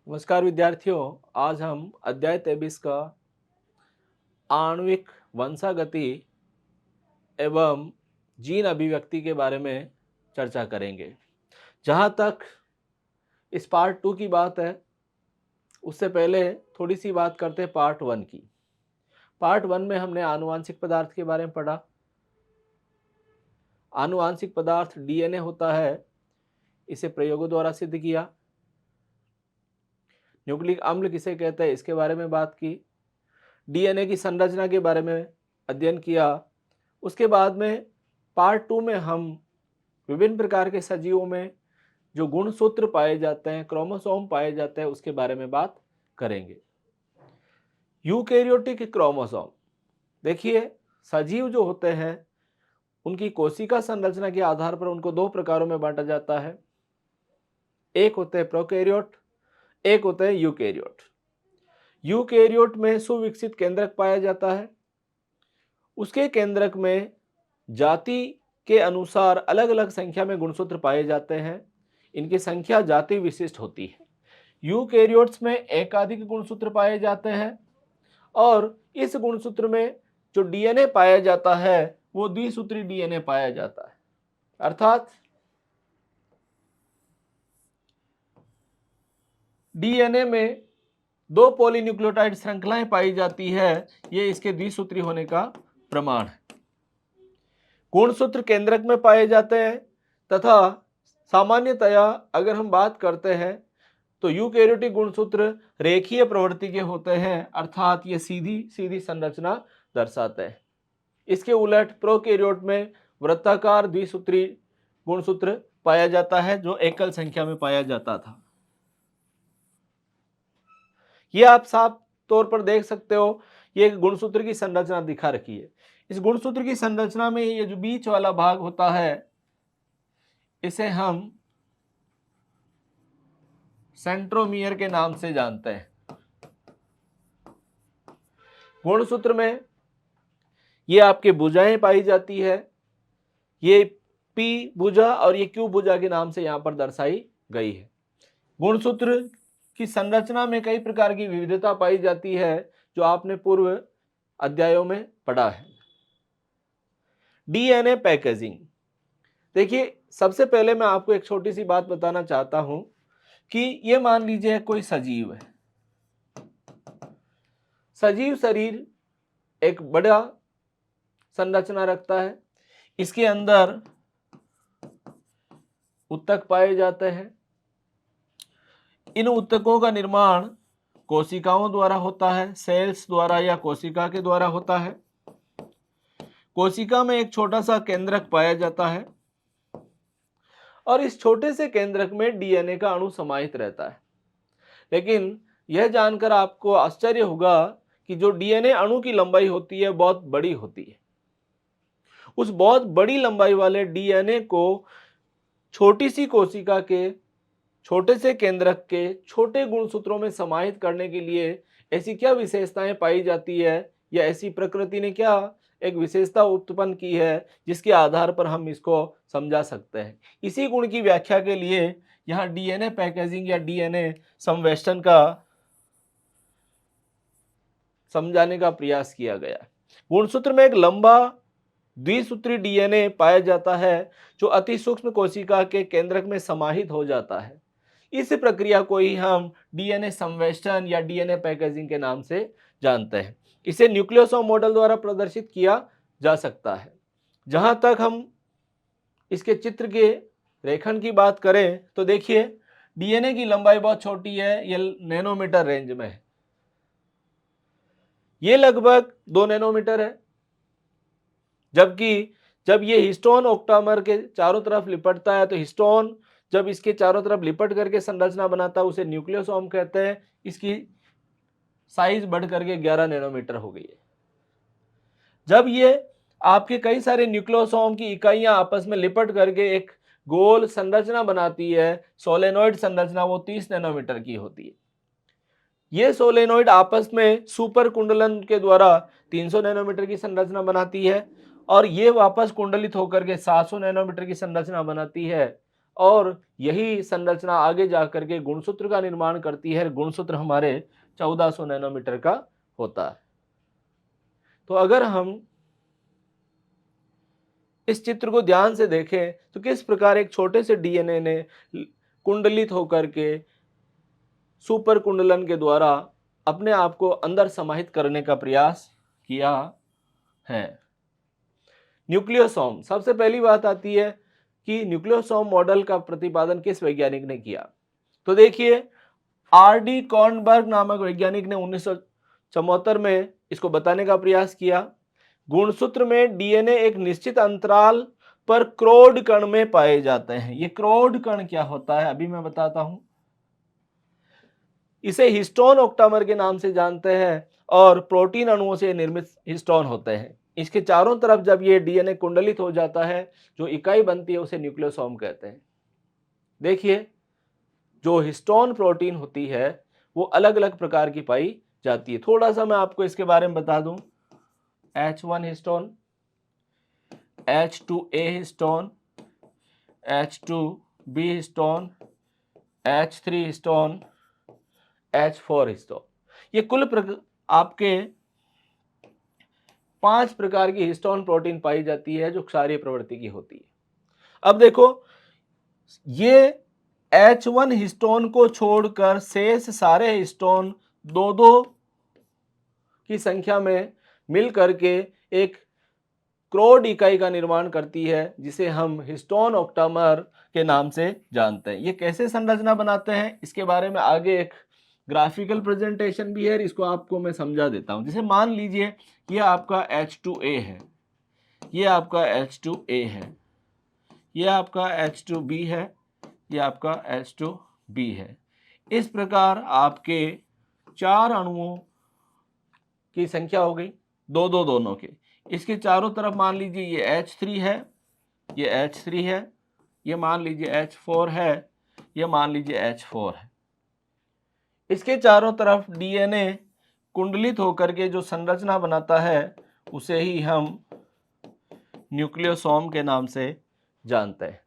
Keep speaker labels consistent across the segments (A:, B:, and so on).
A: नमस्कार विद्यार्थियों। आज हम अध्याय 23 का आणविक वंशागति एवं जीन अभिव्यक्ति के बारे में चर्चा करेंगे। जहाँ तक इस पार्ट 2 की बात है, उससे पहले थोड़ी सी बात करते हैं पार्ट 1 की। पार्ट 1 में हमने आनुवांशिक पदार्थ के बारे में पढ़ा। आनुवांशिक पदार्थ डीएनए होता है, इसे प्रयोगों द्वारा सिद्ध किया। न्यूक्लिक अम्ल किसे कहते हैं, इसके बारे में बात की। डीएनए की संरचना के बारे में अध्ययन किया। उसके बाद में पार्ट 2 में हम विभिन्न प्रकार के सजीवों में जो गुणसूत्र पाए जाते हैं, क्रोमोसोम पाए जाते हैं, उसके बारे में बात करेंगे। यूकेरियोटिक क्रोमोसोम, देखिए सजीव जो होते हैं उनकी कोशिका संरचना के आधार पर उनको दो प्रकारों में बांटा जाता है। एक होते हैं प्रोकैरियोट, एक होते हैं यूकेरियोट। यूकेरियोट में सुविकसित केंद्रक पाया जाता है। उसके केंद्रक में जाति के अनुसार अलग अलग संख्या में गुणसूत्र पाए जाते हैं। इनकी संख्या जाति विशिष्ट होती है। यूकेरियोट्स में एकाधिक गुणसूत्र पाए जाते हैं और इस गुणसूत्र में जो डीएनए पाया जाता है वो द्विसूत्री डीएनए पाया जाता है। अर्थात डीएनए में दो पॉलीन्यूक्लियोटाइड श्रृंखलाएं पाई जाती है, ये इसके द्विसूत्री होने का प्रमाण है। गुणसूत्र केंद्रक में पाए जाते हैं तथा सामान्यतया अगर हम बात करते हैं तो यूकेरियोटिक गुणसूत्र रेखीय प्रवृत्ति के होते हैं, अर्थात ये सीधी सीधी संरचना दर्शाते हैं। इसके उलट प्रोकैरियोट में वृत्ताकार द्विसूत्री गुणसूत्र पाया जाता है जो एकल संख्या में पाया जाता था। ये आप साफ तौर पर देख सकते हो, ये गुणसूत्र की संरचना दिखा रखी है। इस गुणसूत्र की संरचना में ये जो बीच वाला भाग होता है इसे हम सेंट्रोमियर के नाम से जानते हैं। गुणसूत्र में ये आपके भुजाएं पाई जाती है। ये पी भुजा और ये क्यू भुजा के नाम से यहां पर दर्शाई गई है। गुणसूत्र की संरचना में कई प्रकार की विविधता पाई जाती है जो आपने पूर्व अध्यायों में पढ़ा है। डीएनए पैकेजिंग, देखिए सबसे पहले मैं आपको एक छोटी सी बात बताना चाहता हूं कि ये मान लीजिए कोई सजीव है। सजीव शरीर एक बड़ा संरचना रखता है। इसके अंदर ऊतक पाए जाते हैं। इन ऊतकों का निर्माण कोशिकाओं द्वारा होता है, सेल्स द्वारा या कोशिका के द्वारा होता है। कोशिका में एक छोटा सा केंद्रक पाया जाता है और इस छोटे से केंद्रक में डीएनए का अणु समाहित रहता है। लेकिन यह जानकर आपको आश्चर्य होगा कि जो डीएनए अणु की लंबाई होती है बहुत बड़ी होती है। उस बहुत बड़ी लंबाई वाले डीएनए को छोटी सी कोशिका के छोटे से केंद्रक के छोटे गुणसूत्रों में समाहित करने के लिए ऐसी क्या विशेषताएं पाई जाती है या ऐसी प्रकृति ने क्या एक विशेषता उत्पन्न की है जिसके आधार पर हम इसको समझा सकते हैं। इसी गुण की व्याख्या के लिए यहाँ डीएनए पैकेजिंग या डीएनए संवेष्टन का समझाने का प्रयास किया गया। गुणसूत्र में एक लंबा द्विसूत्री डीएनए पाया जाता है जो अति सूक्ष्म कोशिका के केंद्रक में समाहित हो जाता है। इस प्रक्रिया को ही हम डीएनए संवेष्टन या डीएनए पैकेजिंग के नाम से जानते हैं। इसे न्यूक्लियोसोम मॉडल द्वारा प्रदर्शित किया जा सकता है। जहां तक हम इसके चित्र के रेखन की बात करें तो देखिए डीएनए की लंबाई बहुत छोटी है, ये नैनोमीटर रेंज में है। ये लगभग 2 नैनोमीटर है, जबकि जब ये हिस्टोन ऑक्टामर के चारों तरफ लिपटता है तो हिस्टोन जब इसके चारों तरफ लिपट करके संरचना बनाता है उसे न्यूक्लियोसोम कहते हैं। इसकी साइज बढ़ करके 11 नैनोमीटर हो गई है। जब ये आपके कई सारे न्यूक्लियोसोम की इकाइयां आपस में लिपट करके एक गोल संरचना बनाती है, सोलेनॉइड संरचना, वो 30 नैनोमीटर की होती है। ये सोलेनॉइड आपस में सुपर कुंडलन के द्वारा 300 नैनोमीटर की संरचना बनाती है और ये वापस कुंडलित होकर के 700 नैनोमीटर की संरचना बनाती है। और यही संरचना आगे जाकर के गुणसूत्र का निर्माण करती है। गुणसूत्र हमारे 1400 नैनोमीटर का होता है। तो अगर हम इस चित्र को ध्यान से देखें तो किस प्रकार एक छोटे से डीएनए ने कुंडलित होकर के सुपर कुंडलन के द्वारा अपने आप को अंदर समाहित करने का प्रयास किया है। न्यूक्लियोसोम, सबसे पहली बात आती है कि न्यूक्लियोसोम मॉडल का प्रतिपादन किस वैज्ञानिक ने किया। तो देखिए, आर.डी. कॉर्नबर्ग नामक वैज्ञानिक ने 1974 में इसको बताने का प्रयास किया। गुणसूत्र में डीएनए एक निश्चित अंतराल पर क्रोड कण में पाए जाते हैं। ये क्रोड कण क्या होता है अभी मैं बताता हूं। इसे हिस्टोन ऑक्टामर के नाम से जानते हैं और प्रोटीन अणुओं से निर्मित हिस्टोन होते हैं। इसके चारों तरफ जब ये डीएनए कुंडलित हो जाता है, जो इकाई बनती है उसे न्यूक्लियोसोम कहते हैं। देखिए, जो हिस्टोन प्रोटीन होती है वो अलग अलग प्रकार की पाई जाती है। थोड़ा सा मैं आपको इसके बारे में बता दूं। H1 histone, H2A histone, H2B histone, H3 histone, H4 histone. ये कुल आपके 5 प्रकार की हिस्टोन प्रोटीन पाई जाती है जो क्षारीय प्रवृत्ति की होती है। अब देखो, ये H1 हिस्टोन को छोड़कर शेष सारे हिस्टोन 2-2 की संख्या में मिल करके एक क्रोड इकाई का निर्माण करती है जिसे हम हिस्टोन ऑक्टामर के नाम से जानते हैं। ये कैसे संरचना बनाते हैं इसके बारे में आगे एक ग्राफिकल प्रेजेंटेशन भी है, इसको आपको मैं समझा देता हूं। जैसे मान लीजिए ये आपका H2A है, ये आपका H2A है, ये आपका H2B है, ये आपका H2B है। इस प्रकार आपके 4 अणुओं की संख्या हो गई, 2-2 दोनों के। इसके चारों तरफ मान लीजिए ये H3 है, ये H3 है, ये मान लीजिए H4 है, ये मान लीजिए H4 है। इसके चारों तरफ डीएनए कुंडलित होकर के जो संरचना बनाता है उसे ही हम न्यूक्लियोसोम के नाम से जानते हैं।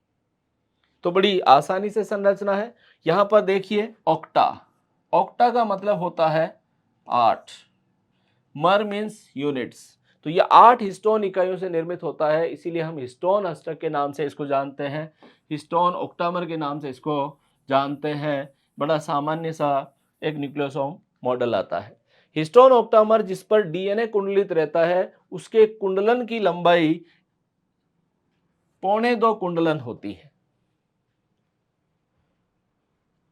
A: तो बड़ी आसानी से संरचना है। यहां पर देखिए ऑक्टा, ऑक्टा का मतलब होता है 8, मर मीन्स यूनिट्स। तो ये 8 हिस्टोन इकाइयों से निर्मित होता है, इसीलिए हम हिस्टोन अष्टक के नाम से इसको जानते हैं, हिस्टोन ऑक्टामर के नाम से इसको जानते हैं। बड़ा सामान्य सा एक न्यूक्लियोसोम मॉडल आता है। हिस्टोन ऑक्टामर जिस पर डीएनए कुंडलित रहता है उसके कुंडलन की लंबाई 2.25 कुंडलन होती है।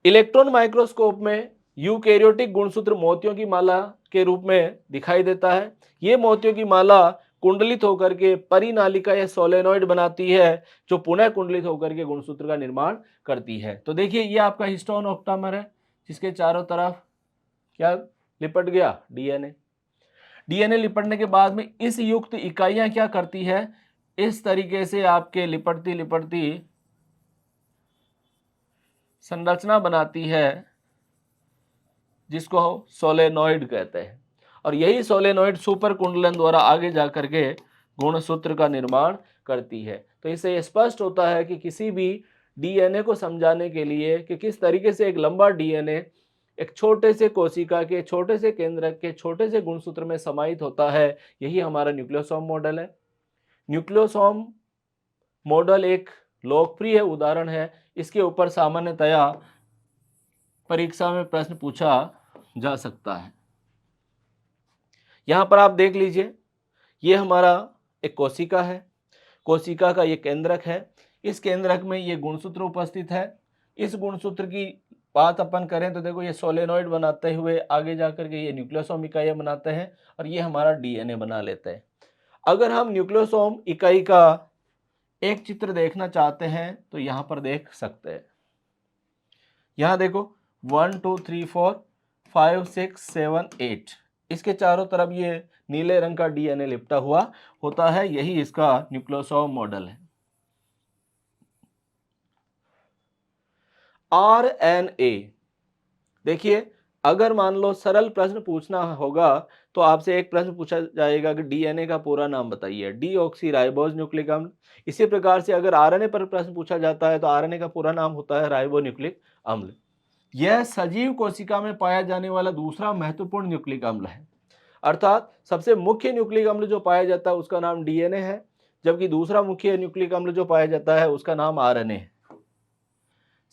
A: इलेक्ट्रॉन माइक्रोस्कोप में यूकैरियोटिक गुणसूत्र मोतियों की माला के रूप में दिखाई देता है। ये मोतियों की माला कुंडलित होकर के परिनालिका या सोलेनॉइड बनाती है जो पुनः कुंडलित होकर के गुणसूत्र का निर्माण करती है। तो देखिए, ये आपका हिस्टोन ऑक्टामर है जिसके चारों तरफ क्या लिपट गया, डीएनए। डीएनए लिपटने के बाद में इस युक्त इकाइयां क्या करती है, इस तरीके से आपके लिपटती लिपटती संरचना बनाती है जिसको सोलेनॉइड कहते हैं। और यही सोलेनॉइड सुपर कुंडलन द्वारा आगे जाकर के गुणसूत्र का निर्माण करती है। तो इससे यह स्पष्ट होता है कि किसी भी डीएनए को समझाने के लिए कि किस तरीके से एक लंबा डीएनए एक छोटे से कोशिका के छोटे से केंद्रक के छोटे से गुणसूत्र में समाहित होता है, यही हमारा न्यूक्लियोसोम मॉडल है। न्यूक्लियोसोम मॉडल एक लोकप्रिय उदाहरण है। इसके ऊपर सामान्यतया परीक्षा में प्रश्न पूछा जा सकता है। यहां पर आप देख लीजिए, ये हमारा एक कोशिका है, कोशिका का ये केंद्रक है, इस केंद्रक में ये गुणसूत्र उपस्थित है। इस गुणसूत्र की बात अपन करें तो देखो, ये सोलेनॉइड बनाते हुए आगे जाकर के ये न्यूक्लियोसोम इकाइयां बनाते हैं और ये हमारा डीएनए बना लेते हैं। अगर हम न्यूक्लियोसोम इकाई का एक चित्र देखना चाहते हैं तो यहां पर देख सकते हैं। यहां देखो 1 2 3 4 5 6 7 8, इसके चारों तरफ ये नीले रंग का डीएनए लिपटा हुआ होता है, यही इसका न्यूक्लियोसोम मॉडल है। आरएनए, देखिए, अगर मान लो सरल प्रश्न पूछना होगा तो आपसे एक प्रश्न पूछा जाएगा कि डीएनए का पूरा नाम बताइए, डीऑक्सी राइबोज न्यूक्लिक अम्ल। इसी प्रकार से अगर आरएनए पर प्रश्न पूछा जाता है तो आरएनए का पूरा नाम होता है राइबो न्यूक्लिक अम्ल। यह सजीव कोशिका में पाया जाने वाला दूसरा महत्वपूर्ण न्यूक्लिक अम्ल है, अर्थात सबसे मुख्य न्यूक्लिक अम्ल जो पाया जाता है उसका नाम डीएनए है, जबकि दूसरा मुख्य न्यूक्लिक अम्ल जो पाया जाता है उसका नाम आरएनए है।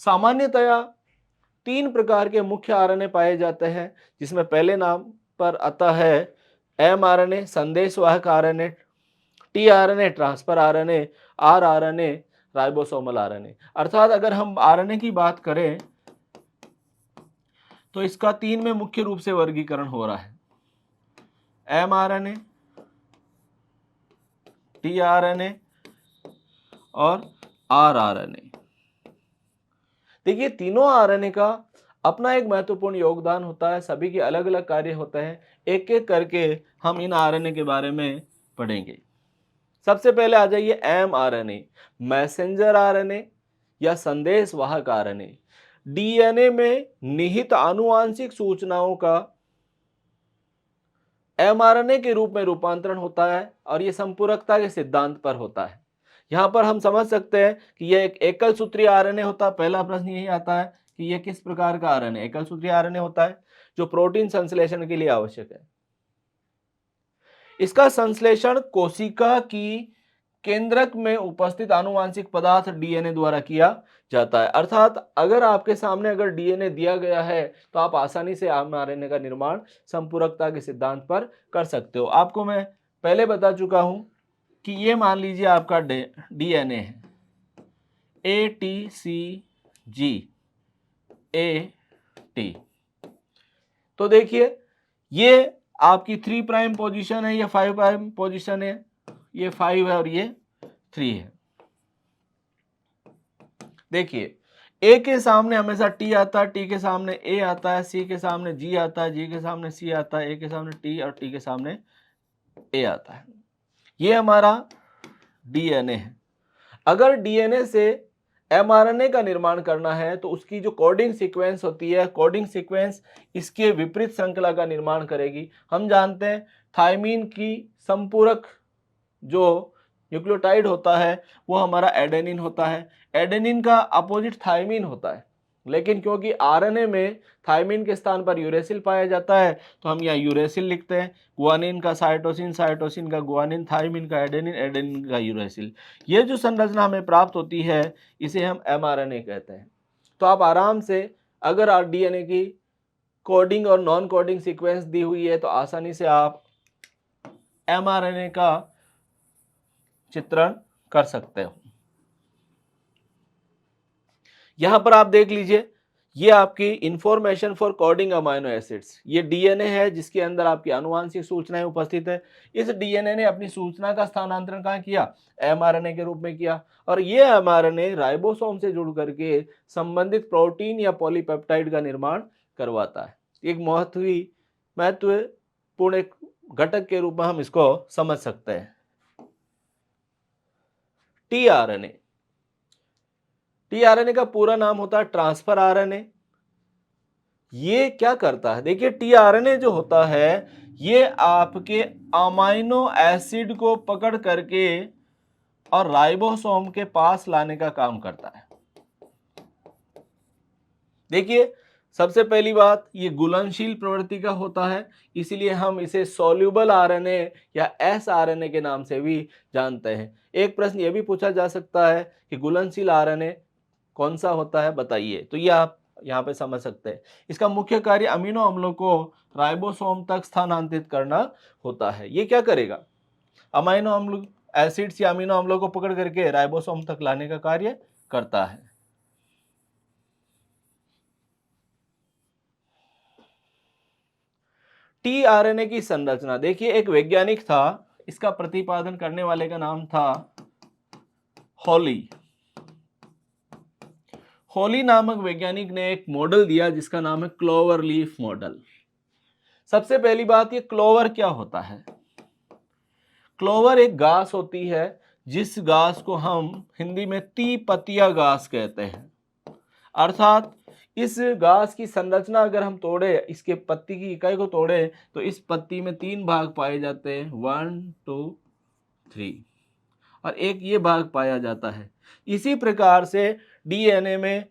A: सामान्यतया 3 प्रकार के मुख्य आरएनए पाए जाते हैं, जिसमें पहले नाम पर आता है एमआरएनए संदेशवाहक RNA, tRNA transfer RNA, rRNA ribosomal RNA. अर्थात अगर हम आरएनए की बात करें तो इसका 3 में मुख्य रूप से वर्गीकरण हो रहा है, एमआरएनए, टीआरएनए और आरआरएनए। देखिए तीनों आरएनए का अपना एक महत्वपूर्ण योगदान होता है, सभी के अलग अलग कार्य होते हैं। एक एक करके हम इन आरएनए के बारे में पढ़ेंगे। सबसे पहले आ जाइए एमआरएनए, मैसेंजर आरएनए या संदेशवाहक आरएनए। डीएनए में निहित आनुवांशिक सूचनाओं का एमआरएनए के रूप में रूपांतरण होता है और यह संपूरकता के सिद्धांत पर होता है। यहां पर हम समझ सकते हैं कि यह एक एकल सूत्रीय आरएनए होता है। पहला प्रश्न यही आता है कि यह किस प्रकार का आरएनए, एकल सूत्रीय आरएनए होता है जो प्रोटीन संश्लेषण के लिए आवश्यक है। इसका संश्लेषण कोशिका की केंद्रक में उपस्थित आनुवांशिक पदार्थ डीएनए द्वारा किया जाता है। अर्थात अगर आपके सामने अगर डीएनए दिया गया है तो आप आसानी से एमआरएनए का निर्माण संपूरकता के सिद्धांत पर कर सकते हो। आपको मैं पहले बता चुका हूं कि ये मान लीजिए आपका डीएनए है, ATCGAT। तो देखिए ये आपकी 3 प्राइम पोजीशन है या 5 प्राइम पोजीशन है, ये 5 है और ये 3 है। देखिए ए के सामने हमेशा टी आता है, टी के सामने ए आता है, सी के सामने जी आता है, जी के सामने सी आता है, ए के सामने टी और टी के सामने ए आता है। ये हमारा डीएनए है। अगर डीएनए से एमआरएनए का निर्माण करना है तो उसकी जो कोडिंग सीक्वेंस होती है, कोडिंग सीक्वेंस इसके विपरीत श्रृंखला का निर्माण करेगी। हम जानते हैं थायमीन की संपूरक जो न्यूक्लियोटाइड होता है वो हमारा एडेनिन होता है। एडेनिन का अपोजिट थायमीन होता है, लेकिन क्योंकि आरएनए में थायमीन के स्थान पर यूरेसिल पाया जाता है तो हम यहाँ यूरेसिल लिखते हैं। गुआनिन का साइटोसिन, साइटोसिन का गुआनिन, थायमीन का एडेनिन, एडेनिन का यूरेसिल। ये जो संरचना हमें प्राप्त होती है इसे हम एमआरएनए कहते हैं। तो आप आराम से अगर डीएनए की कोडिंग और नॉन कोडिंग सीक्वेंस दी हुई है तो आसानी से आप एमआरएनए का चित्रण कर सकते हो। यहां पर आप देख लीजिए ये आपकी information for coding amino acids, ये डीएनए है जिसके अंदर आपकी आनुवांशिक सूचनाएं उपस्थित है। इस डीएनए ने अपनी सूचना का स्थानांतरण कहां किया, एमआरएनए के रूप में किया, और ये एमआरएनए राइबोसोम से जुड़ करके संबंधित प्रोटीन या पॉलीपेप्टाइड का निर्माण करवाता है। एक महत्वपूर्ण एक घटक के रूप में हम इसको समझ सकते हैं। टीआरएनए, टीआरएनए का पूरा नाम होता है ट्रांसफर आरएनए। ये क्या करता है, देखिए टीआरएनए जो होता है ये आपके अमाइनो एसिड को पकड़ करके और राइबोसोम के पास लाने का काम करता है। देखिए सबसे पहली बात ये घुलनशील प्रवृत्ति का होता है, इसलिए हम इसे सॉल्युबल आरएनए या एसआरएनए के नाम से भी जानते हैं। एक प्रश्न ये भी पूछा जा सकता है कि घुलनशील आरएनए कौन सा होता है बताइए, तो ये आप यहाँ पे समझ सकते हैं। इसका मुख्य कार्य अमीनो अम्लों को राइबोसोम तक स्थानांतरित करना होता है। ये क्या करेगा, अमीनो अम्ल एसिड्स या अमीनो अम्लों को पकड़ करके राइबोसोम तक लाने का कार्य करता है। टीआरएनए की संरचना देखिए, एक वैज्ञानिक था, इसका प्रतिपादन करने वाले का नाम था हॉली। हॉली नामक वैज्ञानिक ने एक मॉडल दिया जिसका नाम है क्लोवर लीफ मॉडल। सबसे पहली बात, ये क्लोवर क्या होता है। क्लोवर एक घास होती है जिस घास को हम हिंदी में तीपतिया घास कहते हैं। अर्थात इस घास की संरचना अगर हम तोड़े, इसके पत्ती की इकाई को तोड़े, तो इस पत्ती में 3 भाग पाए जाते हैं, 1 2 3, और एक ये भाग पाया जाता है। इसी प्रकार से डीएनए में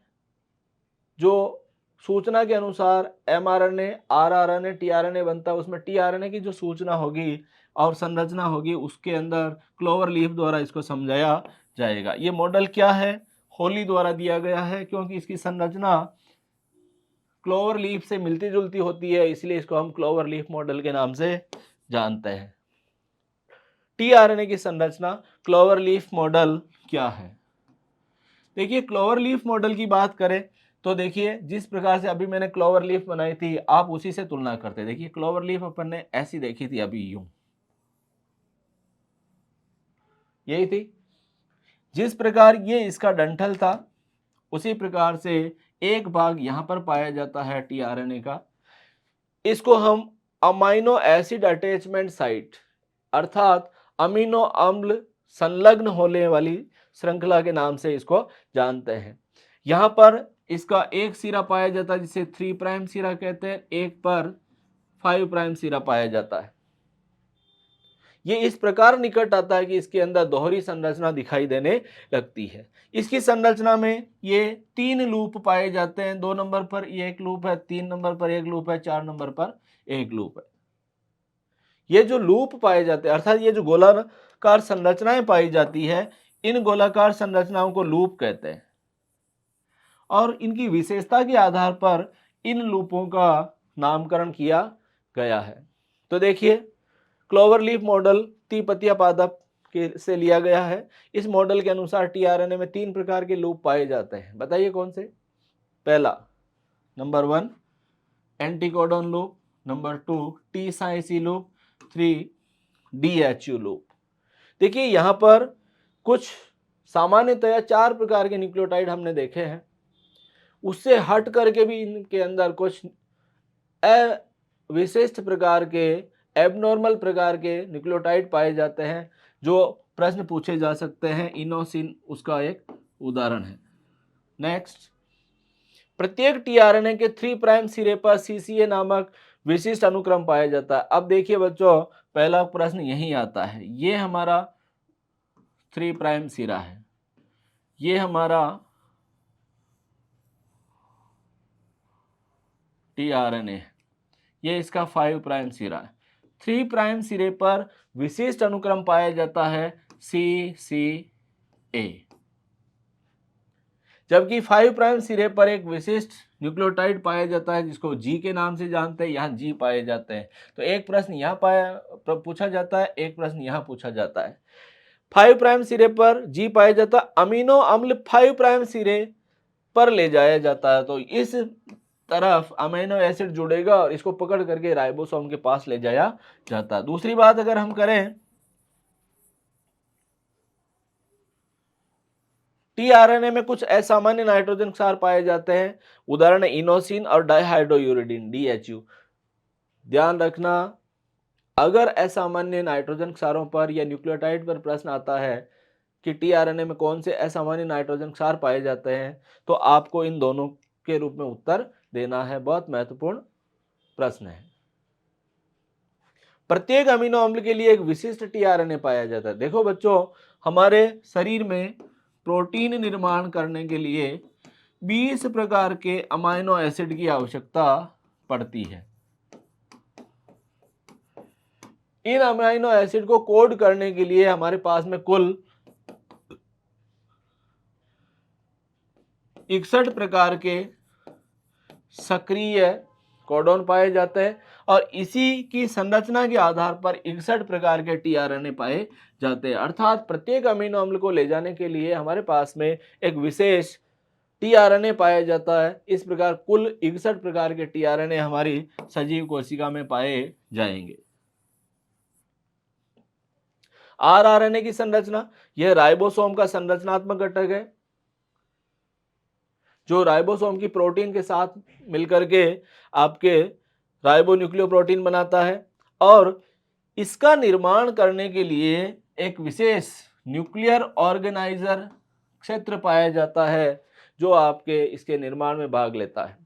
A: जो सूचना के अनुसार एमआरएनए, आरआरएनए, टीआरएनए बनता है, उसमें टीआरएनए की जो सूचना होगी और संरचना होगी, उसके अंदर क्लोवर लीफ द्वारा इसको समझाया जाएगा। ये मॉडल क्या है? होली द्वारा दिया गया है, क्योंकि इसकी संरचना क्लोवर लीफ से मिलती जुलती होती है, इसलिए इसको हम क्लोवर लीफ मॉडल के नाम से जानते हैं। टीआरएनए की संरचना क्लोवर लीफ मॉडल क्या है? देखिए, क्लोवर लीफ मॉडल की बात करें तो देखिए, जिस प्रकार से अभी मैंने क्लोवर लीफ बनाई थी, आप उसी से तुलना करते। देखिए, क्लोवर लीफ अपन ने ऐसी देखी थी, अभी यूं, यही थी। जिस प्रकार ये इसका डंठल था, उसी प्रकार से एक भाग यहां पर पाया जाता है टीआरएनए का। इसको हम अमाइनो एसिड अटैचमेंट साइट, अर्थात अमीनो अम्ल संलग्न होने वाली श्रृंखला के नाम से इसको जानते हैं। यहां पर इसका एक सिरा पाया जाता है, जिसे 3 प्राइम सिरा कहते हैं, एक पर 5 प्राइम सिरा पाया जाता है। ये इस प्रकार निकट आता है कि इसके अंदर दोहरी संरचना दिखाई देने लगती है। इसकी संरचना में ये 3 लूप पाए जाते हैं, 2 नंबर पर ये एक लूप है, 3 नंबर पर एक लूप है, 4 नंबर पर एक लूप है। ये जो लूप पाए जाते हैं, अर्थात ये जो गोलाकार संरचनाएं पाई जाती है, इन गोलाकार संरचनाओं को लूप कहते हैं, और इनकी विशेषता के आधार पर इन लूपों का नामकरण किया गया है। तो देखिए, क्लोवर लीफ मॉडल त्रिपतिया पादप के से लिया गया है। इस मॉडल के अनुसार टीआरएनए में 3 प्रकार के लूप पाए जाते हैं। बताइए कौन से? पहला, number 1 anticodon loop, number 2 T psi C loop, 3 DHU loop. देखिए, यहाँ पर कुछ सामान्यतया 4 प्रकार के न्यूक्लियोटाइड हमने देखे हैं, उससे हट करके भी इनके अंदर कुछ विशिष्ट प्रकार के, एबनॉर्मल प्रकार के न्यूक्लियोटाइड पाए जाते हैं, जो प्रश्न पूछे जा सकते हैं। इनोसिन उसका एक उदाहरण है। नेक्स्ट, प्रत्येक टीआरएनए के 3 प्राइम सिरे पर सीसीए नामक विशिष्ट अनुक्रम पाया जाता है। अब देखिए बच्चों, पहला प्रश्न यही आता है, ये हमारा 3 प्राइम सिरा है, ये हमारा टीआरएनए है, ये इसका 5 प्राइम सिरा है। 3 प्राइम सिरे पर विशिष्ट अनुक्रम पाया जाता है CCA, जबकि 5 प्राइम सिरे पर एक विशिष्ट न्यूक्लियोटाइड पाया जाता है, जिसको G के नाम से जानते हैं। यहाँ G पाए जाते हैं। तो एक प्रश्न यहाँ पूछा जाता है, एक प्रश्न यहाँ पूछा जाता है। 5 प्राइम सिरे पर G पाया जाता है, अमीनो अम्ल 5 प्राइम सिरे पर ले जाया जाता है, तो इस तरफ अमीनो एसिड जुड़ेगा और इसको पकड़ करके राइबोसोम के पास ले जाया जाता है। दूसरी बात अगर हम करें, टीआरएनए में कुछ असामान्य नाइट्रोजन क्षार पाए जाते हैं, उदाहरण इनोसिन और डाइहाइड्रोयूरिडीन DHU। ध्यान रखना, अगर असामान्य नाइट्रोजन क्षारों पर या न्यूक्लियोटाइड पर प्रश्न आता है कि टीआरएनए में कौन से असामान्य नाइट्रोजन क्षार पाए जाते हैं, तो आपको इन दोनों के रूप में उत्तर देना है। बहुत महत्वपूर्ण प्रश्न है। प्रत्येक अमीनो अम्ल के लिए एक विशिष्ट टीआरएनए पाया जाता है। देखो बच्चों, हमारे शरीर में प्रोटीन निर्माण करने के लिए 20 प्रकार के अमीनो एसिड की आवश्यकता पड़ती है। इन अमीनो एसिड को कोड करने के लिए हमारे पास में कुल 61 प्रकार के सक्रिय कोडॉन पाए जाते हैं, और इसी की संरचना के आधार पर 61 प्रकार के टीआरएनए पाए जाते हैं। अर्थात प्रत्येक अमीनो अम्ल को ले जाने के लिए हमारे पास में एक विशेष टीआरएनए पाया जाता है। इस प्रकार कुल 61 प्रकार के टीआरएनए हमारी सजीव कोशिका में पाए जाएंगे। आरआरएनए की संरचना, यह राइबोसोम का संरचनात्मक घटक है, जो राइबोसोम की प्रोटीन के साथ मिलकर के आपके राइबोन्यूक्लियोप्रोटीन बनाता है, और इसका निर्माण करने के लिए एक विशेष न्यूक्लियर ऑर्गेनाइजर क्षेत्र पाया जाता है, जो आपके इसके निर्माण में भाग लेता है।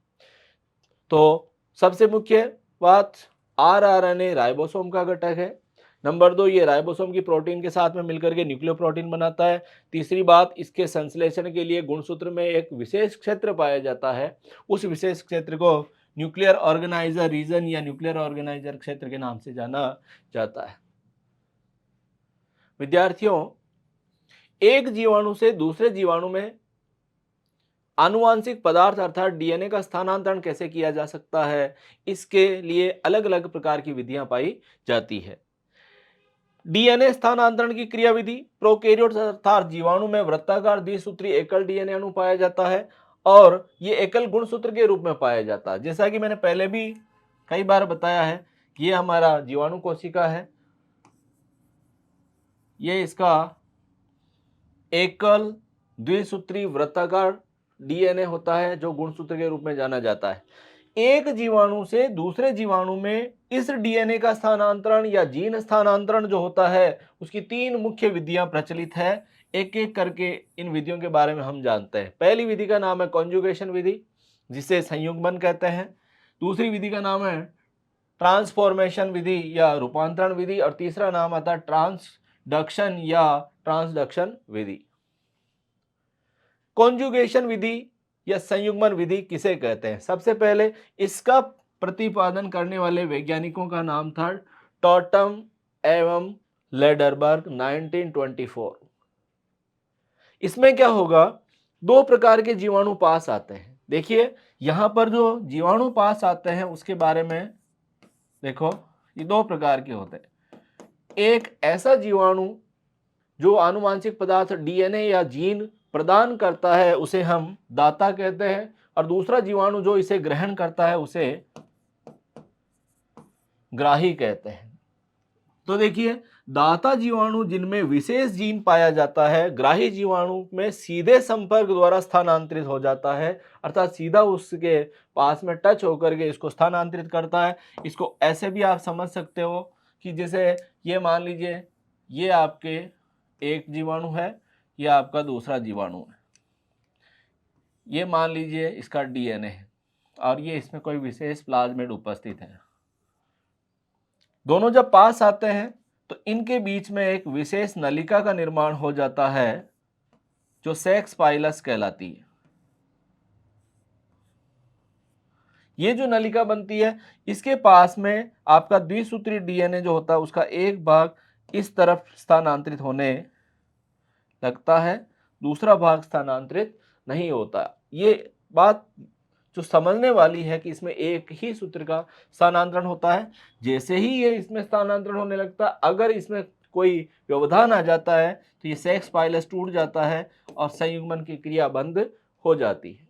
A: तो सबसे मुख्य बात, आरआरएनए राइबोसोम का घटक है। नंबर 2, ये राइबोसोम की प्रोटीन के साथ में मिलकर के न्यूक्लियोप्रोटीन बनाता है। तीसरी बात, इसके संश्लेषण के लिए गुणसूत्र में एक विशेष क्षेत्र पाया जाता है, उस विशेष क्षेत्र को न्यूक्लियर ऑर्गेनाइजर रीजन या न्यूक्लियर ऑर्गेनाइजर क्षेत्र के नाम से जाना जाता है। विद्यार्थियों, एक जीवाणु से दूसरे जीवाणु में आनुवांशिक पदार्थ अर्थात डीएनए का स्थानांतरण कैसे किया जा सकता है, इसके लिए अलग अलग प्रकार की विधियां पाई जाती है। डीएनए स्थानांतरण की क्रियाविधि, प्रोकैरियोट्स अर्थात जीवाणु में वृत्ताकार द्विसूत्री एकल डीएनए अणु पाया जाता है और ये एकल गुणसूत्र के रूप में पाया जाता है। जैसा कि मैंने पहले भी कई बार बताया है, ये हमारा जीवाणु कोशिका है, ये इसका एकल द्विसूत्री वृत्ताकार डीएनए होता है जो गुणसूत्र के रूप में जाना जाता है। एक जीवाणु से दूसरे जीवाणु में इस डीएनए का स्थानांतरण या जीन स्थानांतरण जो होता है, उसकी 3 मुख्य विधियां प्रचलित है। एक एक करके इन विधियों के बारे में हम जानते हैं। पहली विधि का नाम है कॉन्जुगेशन विधि, जिसे संयुग्मन कहते हैं। दूसरी विधि का नाम है ट्रांसफॉर्मेशन विधि या रूपांतरण विधि, और तीसरा नाम आता है ट्रांसडक्शन या ट्रांसडक्शन विधि। कॉन्जुगेशन विधि या संयुग्मन विधि किसे कहते हैं? सबसे पहले इसका प्रतिपादन करने वाले वैज्ञानिकों का नाम था टॉटम एवं लेडरबर्ग, 1924। इसमें क्या होगा, 2 प्रकार के जीवाणु पास आते हैं। देखिए यहां पर जो जीवाणु पास आते हैं उसके बारे में देखो, ये 2 प्रकार के होते हैं। एक ऐसा जीवाणु जो आनुवांशिक पदार्थ डीएनए या जीन प्रदान करता है, उसे हम दाता कहते हैं, और दूसरा जीवाणु जो इसे ग्रहण करता है उसे ग्राही कहते हैं। तो देखिए, दाता जीवाणु जिनमें विशेष जीन पाया जाता है, ग्राही जीवाणु में सीधे संपर्क द्वारा स्थानांतरित हो जाता है, अर्थात सीधा उसके पास में टच होकर के इसको स्थानांतरित करता है। इसको ऐसे भी आप समझ सकते हो कि जैसे ये मान लीजिए ये आपके एक जीवाणु है, ये आपका दूसरा जीवाणु है, ये मान लीजिए इसका डीएनए है और ये इसमें कोई विशेष प्लाज्मिड उपस्थित है। दोनों जब पास आते हैं तो इनके बीच में एक विशेष नलिका का निर्माण हो जाता है जो सेक्स पाइलस कहलाती है। ये जो नलिका बनती है, इसके पास में आपका द्विसूत्री डीएनए जो होता है उसका एक भाग इस तरफ स्थानांतरित होने लगता है, दूसरा भाग स्थानांतरित नहीं होता। ये बात जो समझने वाली है कि इसमें एक ही सूत्र का स्थानांतरण होता है। जैसे ही ये इसमें स्थानांतरण होने लगता है, अगर इसमें कोई व्यवधान आ जाता है तो ये सेक्स पाइलस टूट जाता है और संयुग्मन की क्रिया बंद हो जाती है।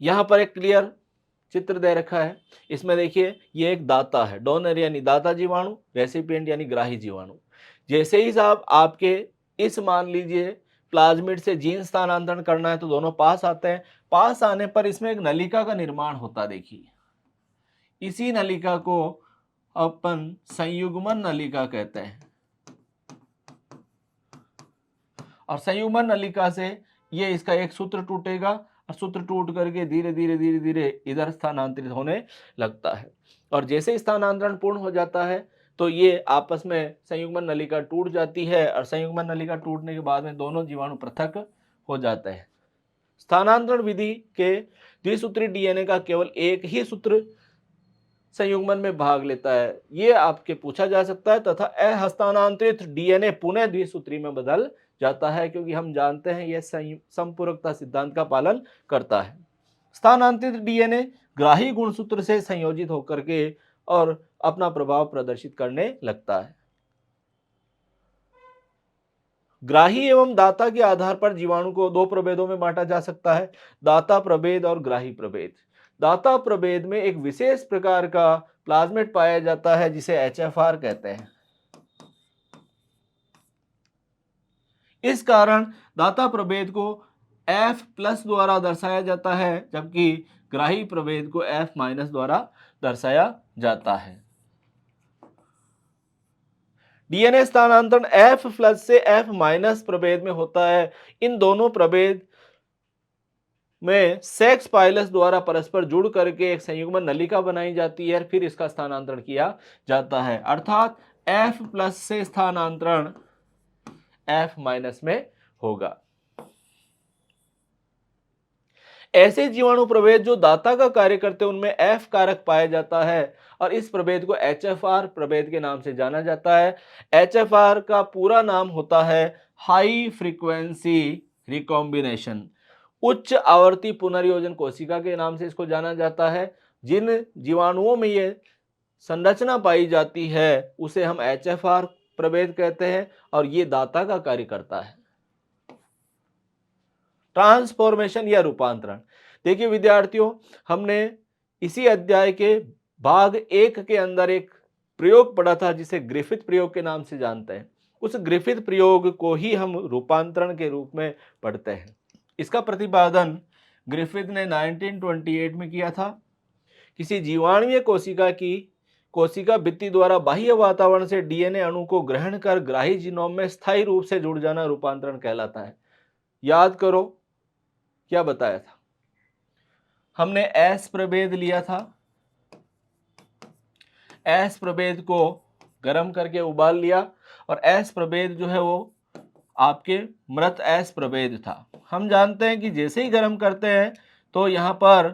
A: यहां पर एक क्लियर चित्र दे रखा है। इसमें देखिए ये एक दाता है, डोनर यानी दाता जीवाणु, रेसिपिएंट यानी ग्राही जीवाणु। जैसे ही साहब आपके इस मान लीजिए प्लाज्मिड से जीन स्थानांतरण करना है तो दोनों पास आते हैं। पास आने पर इसमें एक नलिका का निर्माण होता है। देखिए इसी नलिका को अपन संयुग्मन नलिका कहते हैं, और संयुग्मन नलिका से ये इसका एक सूत्र टूटेगा और सूत्र टूट करके धीरे धीरे धीरे धीरे इधर स्थानांतरित होने लगता है। और जैसे स्थानांतरण पूर्ण हो जाता है तो ये आपस में संयुग्मन नलिका टूट जाती है, और संयुग्मन नलिका टूटने के बाद में दोनों जीवाणु पृथक हो जाते हैं। स्थानांतरण विधि के द्विसूत्री डीएनए का केवल एक ही सूत्र संयुग्मन में भाग लेता है, ये आपके पूछा जा सकता है, तथा अहस्तानांतरित डीएनए पुनः द्विसूत्री में बदल जाता है, क्योंकि हम जानते हैं यह संपूरकता सिद्धांत का पालन करता है। स्थानांतरित डीएनए ग्राही गुणसूत्र से संयोजित होकर के और अपना प्रभाव प्रदर्शित करने लगता है। ग्राही एवं दाता के आधार पर जीवाणु को 2 प्रभेदों में बांटा जा सकता है, दाता प्रभेद और ग्राही प्रभेद। दाता प्रभेद में एक विशेष प्रकार का प्लाज्मिड पाया जाता है जिसे एचएफआर कहते हैं। इस कारण दाता प्रभेद को F+ द्वारा दर्शाया जाता है, जबकि ग्राही प्रभेद को F- द्वारा दर्शाया जाता है। डीएनए स्थानांतरण F+ से F- प्रभेद में होता है। इन दोनों प्रभेद में सेक्स पाइलस द्वारा परस्पर जुड़ करके एक संयुग्मन नलिका बनाई जाती है, फिर इसका स्थानांतरण किया जाता है। अर्थात F+ से स्थानांतरण F- में होगा। ऐसे जीवाणु प्रभेद जो दाता का कार्य करते हैं उनमें F कारक पाया जाता है और इस प्रभेद को HFR प्रभेद के नाम से जाना जाता है। HFR का पूरा नाम होता है हाई फ्रीक्वेंसी रिकॉम्बिनेशन। उच्च आवर्ती पुनर्योजन कोशिका के नाम से इसको जाना जाता है। जिन जीवाणुओं में ये संरचना पाई जाती है उसे हम HFR प्रभेद कहते हैं और ये दाता का कार्य करता है। ट्रांसफॉर्मेशन या रूपांतरण। देखिए विद्यार्थियों, हमने इसी अध्याय के भाग 1 के अंदर एक प्रयोग पढ़ा था जिसे ग्रिफिथ प्रयोग के नाम से जानते हैं। उस ग्रिफिथ प्रयोग को ही हम रूपांतरण के रूप में पढ़ते हैं। इसका प्रतिपादन ग्रिफिथ ने 1928 में किया था। किसी जीवाणुवीय कोशिका भित्ति द्वारा बाह्य वातावरण से डीएनए अणु को ग्रहण कर ग्राही जीनोम में स्थायी रूप से जुड़ जाना रूपांतरण कहलाता है। याद करो क्या बताया था, हमने एस प्रभेद लिया था। एस प्रभेद को गर्म करके उबाल लिया और एस प्रभेद जो है वो आपके मृत एस प्रभेद था। हम जानते हैं कि जैसे ही गर्म करते हैं तो यहां पर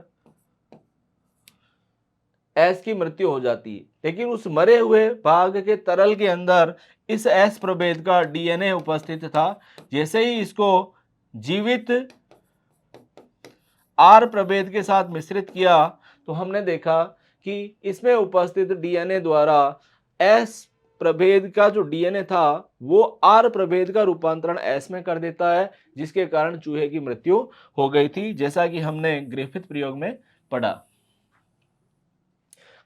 A: एस की मृत्यु हो जाती है, लेकिन उस मरे हुए भाग के तरल के अंदर इस एस प्रभेद का डीएनए उपस्थित था। जैसे ही इसको जीवित आर प्रभेद के साथ मिश्रित किया तो हमने देखा कि इसमें उपस्थित डीएनए द्वारा एस प्रभेद का जो डीएनए था वो आर प्रभेद का रूपांतरण एस में कर देता है, जिसके कारण चूहे की मृत्यु हो गई थी, जैसा कि हमने ग्रिफिथ प्रयोग में पढ़ा।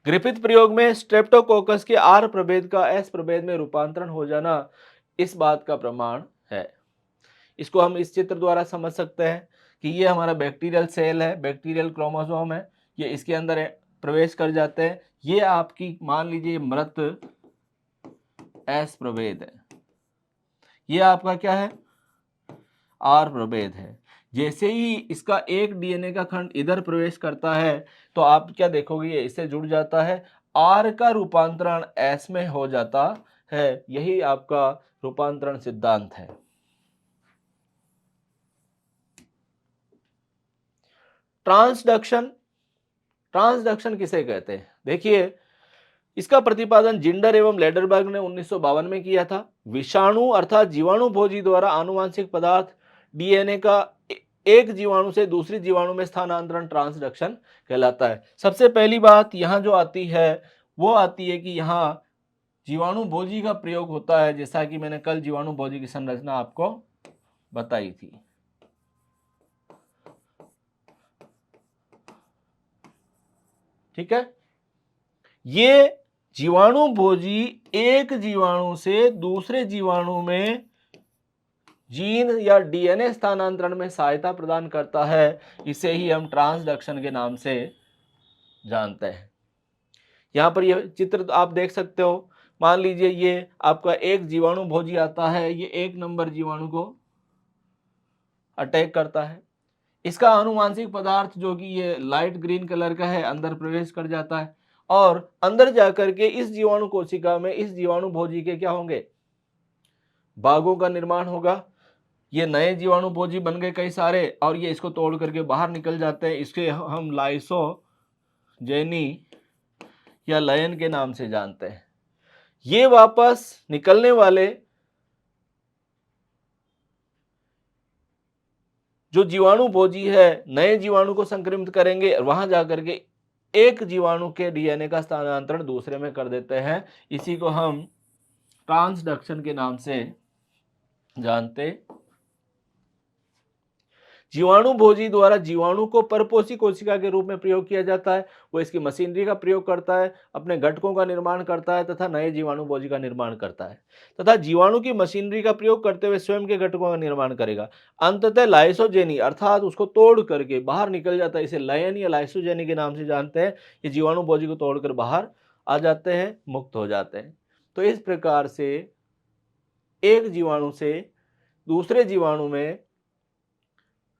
A: ग्रिफिथ प्रयोग में स्ट्रेप्टोकोकस के आर प्रभेद का एस प्रभेद में रूपांतरण हो जाना इस बात का प्रमाण है। इसको हम इस चित्र द्वारा समझ सकते हैं कि ये हमारा बैक्टीरियल सेल है, बैक्टीरियल क्रोमोसोम है, ये इसके अंदर प्रवेश कर जाते हैं। ये आपकी मान लीजिए मृत एस प्रभेद है, ये आपका क्या है, आर प्रभेद है। जैसे ही इसका एक डीएनए का खंड इधर प्रवेश करता है तो आप क्या देखोगे, ये इससे जुड़ जाता है, आर का रूपांतरण एस में हो जाता है। यही आपका रूपांतरण सिद्धांत है। ट्रांसडक्शन, ट्रांसडक्शन किसे कहते हैं? देखिए इसका प्रतिपादन जिंडर एवं लेडरबर्ग ने 1952 में किया था। विषाणु अर्थात जीवाणु भोजी द्वारा आनुवांशिक पदार्थ डीएनए का एक जीवाणु से दूसरी जीवाणु में स्थानांतरण ट्रांसडक्शन कहलाता है। सबसे पहली बात यहां जो आती है वो आती है कि यहां जीवाणु भोजी का प्रयोग होता है, जैसा कि मैंने कल जीवाणु भोजी की संरचना आपको बताई थी। ठीक है, ये जीवाणु भोजी एक जीवाणु से दूसरे जीवाणु में जीन या डीएनए स्थानांतरण में सहायता प्रदान करता है। इसे ही हम ट्रांसडक्शन के नाम से जानते हैं। यहां पर ये चित्र आप देख सकते हो। मान लीजिए ये आपका एक जीवाणु भोजी आता है, ये एक नंबर जीवाणु को अटैक करता है। इसका आनुवांशिक पदार्थ जो कि ये लाइट ग्रीन कलर का है अंदर प्रवेश कर जाता है और अंदर जाकर के इस जीवाणु कोशिका में इस जीवाणु भोजी के क्या होंगे, भागों का निर्माण होगा। ये नए जीवाणु भोजी बन गए कई सारे और ये इसको तोड़ करके बाहर निकल जाते हैं। इसके हम लाइसोजेनी या लयन के नाम से जानते हैं। ये वापस निकलने वाले जो जीवाणु भोजी है नए जीवाणु को संक्रमित करेंगे और वहां जाकर के एक जीवाणु के डीएनए का स्थानांतरण दूसरे में कर देते हैं। इसी को हम ट्रांसडक्शन के नाम से जानते। जीवाणु भोजी द्वारा जीवाणु को परपोषी कोशिका के रूप में प्रयोग किया जाता है। वो इसकी मशीनरी का प्रयोग करता है, अपने घटकों का निर्माण करता है तथा नए जीवाणु भोजी का निर्माण करता है तथा जीवाणु की मशीनरी का प्रयोग करते हुए स्वयं के घटकों का निर्माण करेगा। अंततः लाइसोजेनी अर्थात उसको तोड़ करके बाहर निकल जाता है। इसे लयन या लाइसोजेनी के नाम से जानते हैं। ये जीवाणु भोजी को तोड़कर बाहर आ जाते हैं, मुक्त हो जाते हैं। तो इस प्रकार से एक जीवाणु से दूसरे जीवाणु में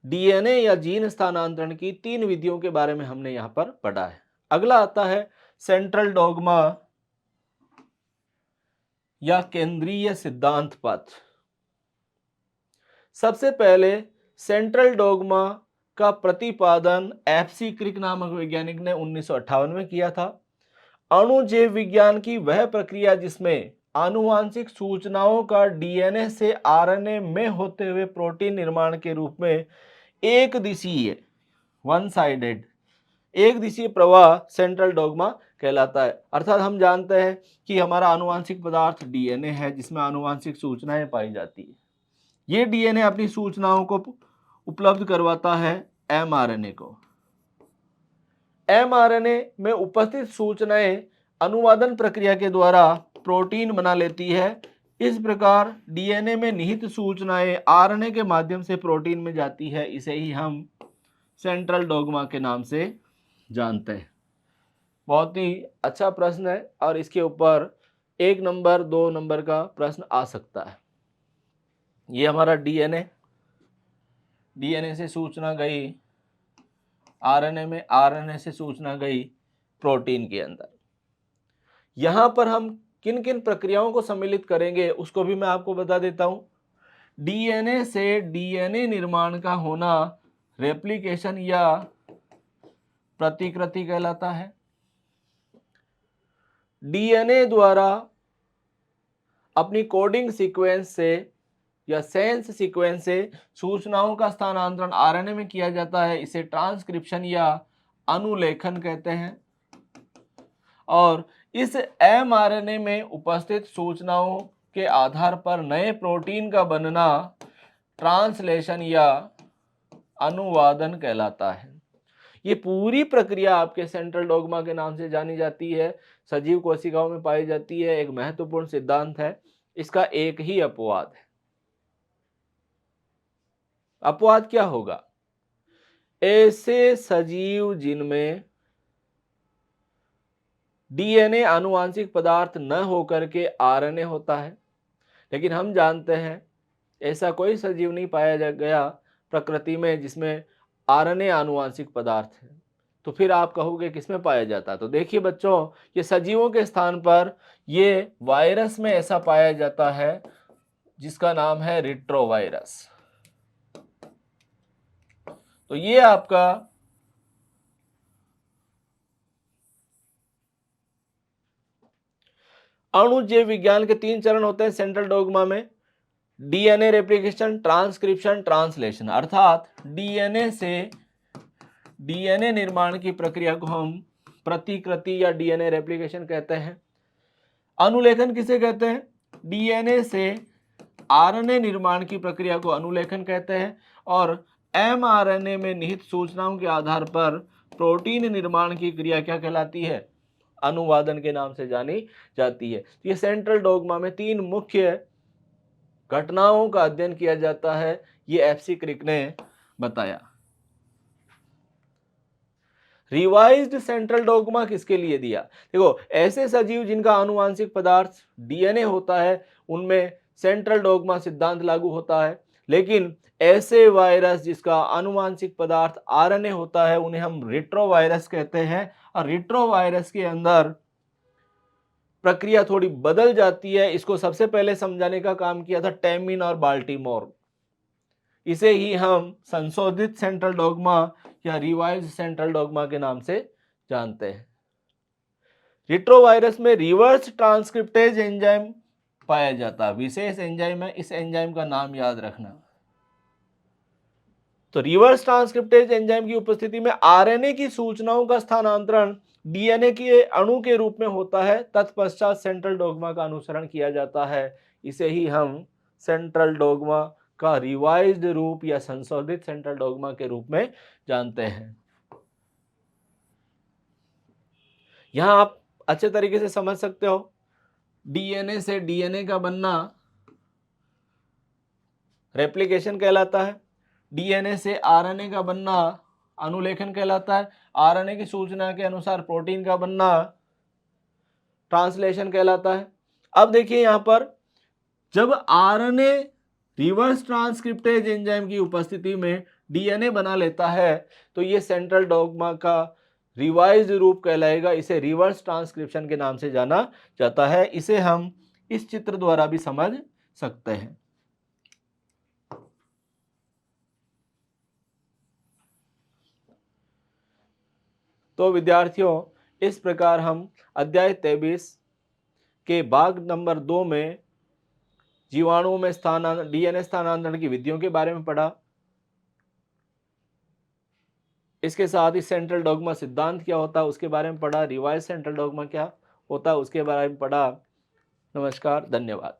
A: डीएनए या जीन स्थानांतरण की 3 विधियों के बारे में हमने यहां पर पढ़ा है। अगला आता है सेंट्रल डॉगमा या केंद्रीय सिद्धांत पथ। सबसे पहले सेंट्रल डॉगमा का प्रतिपादन एफसी क्रिक नामक वैज्ञानिक ने 1958 में किया था। अणु जीव विज्ञान की वह प्रक्रिया जिसमें आनुवांशिक सूचनाओं का डीएनए से आरएनए में होते हुए प्रोटीन निर्माण के रूप में एक दिशीय वन साइडेड एक दिशीय प्रवाह सेंट्रल डॉगमा कहलाता है। अर्थात हम जानते हैं कि हमारा आनुवांशिक पदार्थ डीएनए है जिसमें आनुवांशिक सूचनाएं पाई जाती है। ये डीएनए अपनी सूचनाओं को उपलब्ध करवाता है एमआरएनए को। एमआरएनए में उपस्थित सूचनाएं अनुवादन प्रक्रिया के द्वारा प्रोटीन बना लेती है। इस प्रकार डीएनए में निहित सूचनाएं आरएनए के माध्यम से प्रोटीन में जाती है। इसे ही हम सेंट्रल डॉगमा के नाम से जानते हैं। बहुत ही अच्छा प्रश्न है और इसके ऊपर 1 नंबर 2 नंबर का प्रश्न आ सकता है। ये हमारा डीएनए से सूचना गई आरएनए में, आरएनए से सूचना गई प्रोटीन के अंदर। यहां पर हम किन किन प्रक्रियाओं को सम्मिलित करेंगे उसको भी मैं आपको बता देता हूं। डीएनए से डीएनए निर्माण का होना रेप्लिकेशन या प्रतिकृति कहलाता है। डीएनए द्वारा अपनी कोडिंग सीक्वेंस से या सेंस सीक्वेंस से सूचनाओं का स्थानांतरण आरएनए में किया जाता है। इसे ट्रांसक्रिप्शन या अनुलेखन कहते हैं। और इस एमआरएनए में उपस्थित सूचनाओं के आधार पर नए प्रोटीन का बनना ट्रांसलेशन या अनुवादन कहलाता है। ये पूरी प्रक्रिया आपके सेंट्रल डॉगमा के नाम से जानी जाती है। सजीव कोशिकाओं में पाई जाती है। एक महत्वपूर्ण सिद्धांत है। इसका एक ही अपवाद है। अपवाद क्या होगा? ऐसे सजीव जिनमें डीएनए आनुवांशिक पदार्थ न होकर के आरएनए होता है। लेकिन हम जानते हैं ऐसा कोई सजीव नहीं पाया गया प्रकृति में जिसमें आरएनए आनुवांशिक पदार्थ है। तो फिर आप कहोगे किसमें पाया जाता है? तो देखिए बच्चों, ये सजीवों के स्थान पर ये वायरस में ऐसा पाया जाता है जिसका नाम है रिट्रोवायरस। तो ये आपका अणु जीव विज्ञान के 3 चरण होते हैं सेंट्रल डॉगमा में। DNA replication, transcription, translation. अर्थात डीएनए से डीएनए निर्माण की प्रक्रिया को हम प्रतिकृति या डीएनए रेप्लिकेशन कहते हैं। अनुलेखन किसे कहते हैं? डीएनए से आरएनए निर्माण की प्रक्रिया को अनुलेखन कहते हैं। और एमआरएनए में निहित सूचनाओं के आधार पर प्रोटीन निर्माण की क्रिया क्या कहलाती है? अनुवादन के नाम से जानी जाती है। ये सेंट्रल डॉगमा में 3 मुख्य घटनाओं का अध्ययन किया जाता है। ये एफसी क्रिक ने बताया। रिवाइज्ड सेंट्रल डॉगमा किसके लिए दिया? देखो, ऐसे सजीव जिनका आनुवांशिक पदार्थ डीएनए होता है उनमें सेंट्रल डॉगमा सिद्धांत लागू होता है। लेकिन ऐसे वायरस जिसका आनुवांशिक पदार्थ आरएनए होता है उन्हें हम रिट्रोवायरस कहते हैं। और रिट्रोवायरस के अंदर प्रक्रिया थोड़ी बदल जाती है। इसको सबसे पहले समझाने का काम किया था टेमिन और बाल्टीमोर। इसे ही हम संशोधित सेंट्रल डॉगमा या रिवाइज्ड सेंट्रल डॉगमा के नाम से जानते हैं। रिट्रोवायरस में रिवर्स ट्रांसक्रिप्टेज एंजाइम पाया जाता है। विशेष एंजाइम है, इस एंजाइम का नाम याद रखना। तो रिवर्स ट्रांसक्रिप्टेज एंजाइम की उपस्थिति में आरएनए की सूचनाओं का स्थानांतरण डीएनए के अणु के रूप में होता है। तत्पश्चात सेंट्रल डॉगमा का अनुसरण किया जाता है। इसे ही हम सेंट्रल डॉगमा का रिवाइज्ड रूप या संशोधित सेंट्रल डॉगमा के रूप में जानते हैं। यहां आप अच्छे तरीके से समझ सकते हो, डीएनए से डीएनए का बनना रेप्लिकेशन कहलाता है। डीएनए से आरएनए का बनना अनुलेखन कहलाता है। आरएनए की सूचना के अनुसार प्रोटीन का बनना ट्रांसलेशन कहलाता है। अब देखिए यहां पर जब आरएनए रिवर्स ट्रांसक्रिप्टेज एंजाइम की उपस्थिति में डीएनए बना लेता है तो ये सेंट्रल डॉग्मा का रिवाइज्ड रूप कहलाएगा। इसे रिवर्स ट्रांसक्रिप्शन के नाम से जाना जाता है। इसे हम इस चित्र द्वारा भी समझ सकते हैं। तो विद्यार्थियों, इस प्रकार हम अध्याय 23 के भाग नंबर 2 में जीवाणुओं में डीएनए स्थानांतरण की विधियों के बारे में पढ़ा। इसके साथ ही सेंट्रल डॉग्मा सिद्धांत क्या होता है उसके बारे में पढ़ा, रिवाइज सेंट्रल डॉग्मा क्या होता है उसके बारे में पढ़ा। नमस्कार, धन्यवाद।